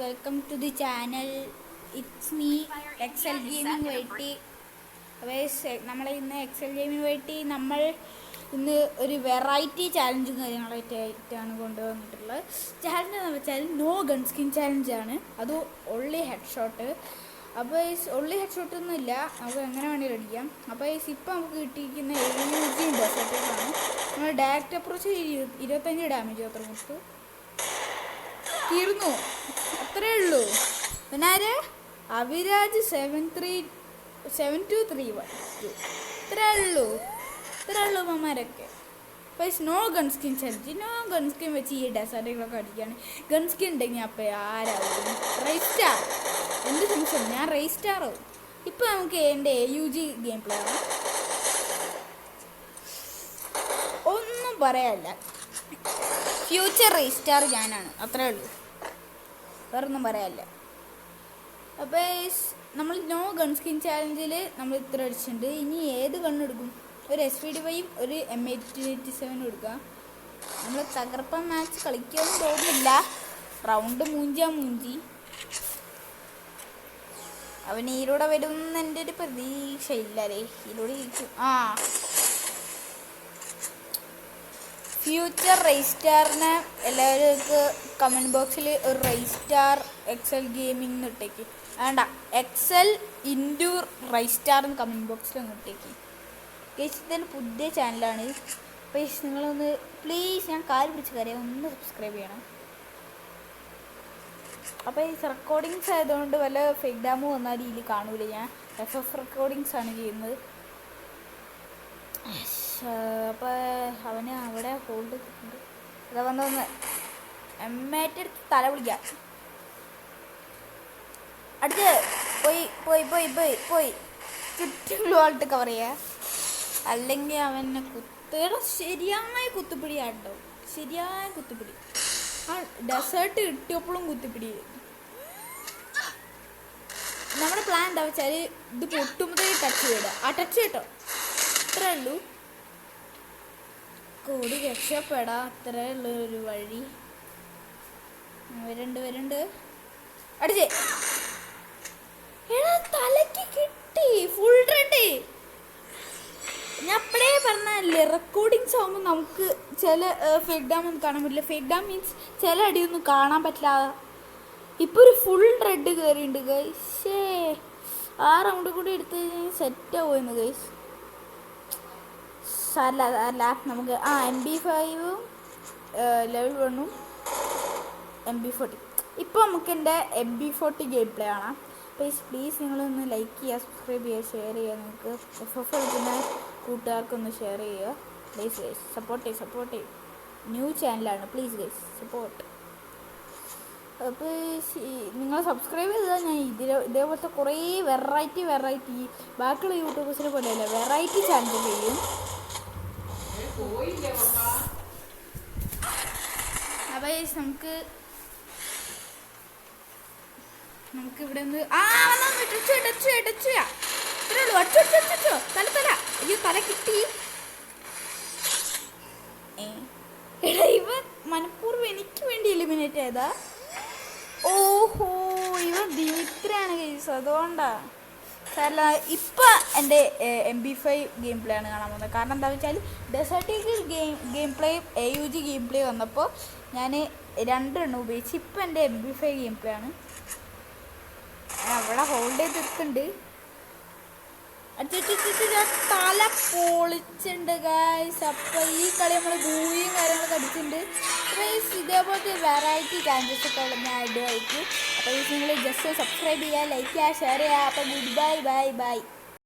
Welcome to the channel. It's me Excel Gaming വൈറ്റി. നമ്മൾ ഇന്ന് എക്സൽ ഗെയിമിംഗ് വൈറ്റി നമ്മൾ ഇന്ന് ഒരു വെറൈറ്റി ചാലഞ്ചും കാര്യങ്ങളായിട്ടാണ് കൊണ്ടുവന്നിട്ടുള്ളത്. ചാലഞ്ച് എന്ന് വെച്ചാൽ നോ ഗൺ സ്കിൻ ചാലഞ്ചാണ്. അത് ഒള്ളി ഹെഡ് ഷോട്ട്. അപ്പോൾ ഒള്ളി ഹെഡ് ഷോട്ടൊന്നുമില്ല, നമുക്ക് എങ്ങനെ വേണമെങ്കിലും അടിക്കാം. അപ്പോൾ ഇപ്പം നമുക്ക് കിട്ടിയിരിക്കുന്ന 70 ഡെസേർട്ടുകളാണ്. നമ്മൾ ഡയറക്റ്റ് അപ്രോച്ച് 25 ഡാമേജ് അത്ര കൊടുത്തു തീർന്നു. അത്രേ ഉള്ളൂ. പിന്നെ ആര് അവിരാജ് 72312 ഇത്രേ ഉള്ളൂ അമ്മമാരൊക്കെ. No gun skin challenge. No gun skin വെച്ച് ഈ ഡെസേർട്ടുകളൊക്കെ അടിക്കുകയാണ്. ഗൺ സ്കിൻ ഉണ്ടെങ്കിൽ അപ്പോൾ ആരാവും? റൈസ്റ്റാർ. എന്ത് നിമിഷം ഞാൻ റൈസ്റ്റാറോ? ഇപ്പം നമുക്ക് എൻ്റെ AUG ഗെയിം പ്ലേ ആണ്. ഒന്നും പറയാനില്ല, ഫ്യൂച്ചർ റൈസ്റ്റാർ ഞാനാണ്, അത്രേ ഉള്ളൂ, വേറൊന്നും പറയാനില്ല. അപ്പോൾ നമ്മൾ നോ ഗൺ സ്കിൻ ചാലഞ്ചിൽ നമ്മൾ ഇത്ര അടിച്ചിട്ടുണ്ട്. ഇനി ഏത് ഗണ്ണെടുക്കും? ഒരു SV-5 ഒരു M887 എടുക്കുക. നമ്മൾ തകർപ്പൻ മാച്ച് കളിക്കുമെന്ന് തോന്നുന്നില്ല. റൗണ്ട് മൂഞ്ചി അവൻ ഈലൂടെ വരുമെന്ന് എൻ്റെ ഒരു പ്രതീക്ഷയില്ലല്ലേ. ഈലൂടെ ജയിക്കും. ഫ്യൂച്ചർ റൈസ്റ്റാറിനെ എല്ലാവർക്ക് കമൻറ്റ് ബോക്സിൽ ഒരു റൈസ്റ്റാർ എക്സൽ ഗെയിമിംഗ് ഇട്ടേക്ക്. വേണ്ട, എക്സൽ ഇൻഡു റൈസ്റ്റാറിന് കമൻറ്റ് ബോക്സിൽ ഒന്ന് ഇട്ടേക്ക്. ഗൈസ്, ഇതിൻ്റെ പുതിയ ചാനലാണ്. പ്ലീസ് നിങ്ങളൊന്ന് പ്ലീസ്, ഞാൻ കാല് പിടിച്ച് കയറിയാൽ ഒന്ന് സബ്സ്ക്രൈബ് ചെയ്യണം. അപ്പോൾ ഈ റെക്കോർഡിങ്സ് ആയതുകൊണ്ട് വല്ല ഫേക്ക് ഡാമോ വന്നാൽ ഇതിൽ കാണൂല. ഞാൻ FF റെക്കോർഡിങ്സ് ആണ് ചെയ്യുന്നത്. അപ്പോൾ അവന് അവിടെ ഹോൾഡ് ഉണ്ട്. അതാ വന്നൊന്ന് എമ്മേറ്റെടുത്ത് തല വിളിക്കാം. അടുത്ത് പോയി ചുറ്റും ആൾട്ട് കവർ ചെയ്യുക. അല്ലെങ്കിൽ അവനെ ശരിയായ കുത്തുപിടിയാട്ടോ, ശരിയായ കുത്തുപിടി. ആ ഡെസേർട്ട് കിട്ടിയപ്പോഴും കുത്തിപ്പിടി. നമ്മുടെ പ്ലാൻ എന്താ വെച്ചാൽ ഇത് പൊട്ടുമ്പോഴേ ടച്ച് ചെയ്യില്ല. ആ ടച്ച് കേട്ടോ, അത്രേ ഉള്ളൂ. കൂടി രക്ഷപ്പെടാം, അത്രേ ഉള്ളൊരു വഴി. വരുന്നുണ്ട് അടിച്ചേ. തലക്ക് കിട്ടി ഫുൾ റെഡ്. ഞാൻ അപ്പോഴേ പറഞ്ഞല്ലേ, റെക്കോർഡിങ്സ് ആകുമ്പോൾ നമുക്ക് ചില ഫേക്ക് ഡാം ഒന്നും കാണാൻ പറ്റില്ല. ഫേക്ക് ഡാം മീൻസ് ചില അടിയൊന്നും കാണാൻ പറ്റില്ല. ഇപ്പോൾ ഒരു ഫുൾ റെഡ് കയറിയിട്ടുണ്ട് ഗൈസ്. ആ റൗണ്ട് കൂടി എടുത്ത് സെറ്റ് ആവുമെന്ന് ഗൈസ്. അല്ല നമുക്ക് MB5 ലെവൽ 1 MB40. ഇപ്പോൾ നമുക്ക് എൻ്റെ MB40 ഗെയിം പ്ലേ കാണാം. പ്ലീസ് നിങ്ങളൊന്ന് ലൈക്ക് ചെയ്യുക, സബ്സ്ക്രൈബ് ചെയ്യുക, ഷെയർ ചെയ്യുക. നിങ്ങൾക്ക് FF കളിക്കുന്ന കൂട്ടുകാർക്കൊന്ന് ഷെയർ ചെയ്യുക. പ്ലീസ് സപ്പോർട്ട് ചെയ്യും. ന്യൂ ചാനലാണ്, പ്ലീസ് ഗൈസ് സപ്പോർട്ട്. അപ്പോൾ നിങ്ങൾ സബ്സ്ക്രൈബ് ചെയ്താൽ ഞാൻ ഇതേപോലത്തെ കുറേ വെറൈറ്റി ബാക്കിയുള്ള യൂട്യൂബേഴ്സിനെ പോലെയല്ല, വെറൈറ്റി ചാനൽ ചെയ്യും. അപ്പോൾ നമുക്ക് ഇവിടെ ഒന്ന് തല അയ്യോ, തല കിട്ടി. ഇവ മനഃപൂർവ്വം എനിക്ക് വേണ്ടി എലിമിനേറ്റ് ആയതാ. ഓഹോ, ഇവ ദിമിത്രയാണ് കേസ്, അതുകൊണ്ടാ. കാരണം ഇപ്പം എൻ്റെ MB5 ഗെയിം പ്ലേ ആണ് കാണാൻ പോകുന്നത്. കാരണം എന്താണെന്ന് വെച്ചാൽ ഡെസേർട്ടിൽ game play AUG game play വന്നപ്പോൾ ഞാൻ 2 എണ്ണം ഉപയോഗിച്ച്. ഇപ്പം എൻ്റെ MB5 ഗെയിം പ്ലേ ആണ്. അവിടെ ഹോൾഡ് ചെയ്തിട്ടുണ്ട്. തല പൊളിച്ചിട്ടുണ്ട് ഗൈസ്. അപ്പം ഈ കളി നമ്മൾ ഭൂമിയും കാര്യങ്ങളൊക്കെ അടിച്ചിട്ടുണ്ട്. ഇതേപോലത്തെ വെറൈറ്റി ചാൻസസ് ഒക്കെ ഞാൻ ഇടുമായിരിക്കും. അപ്പോൾ നിങ്ങൾ ജസ്റ്റ് സബ്സ്ക്രൈബ് ചെയ്യുക, ലൈക്ക് ചെയ്യുക, ഷെയർ ചെയ്യുക. അപ്പം ഗുഡ് ബൈ.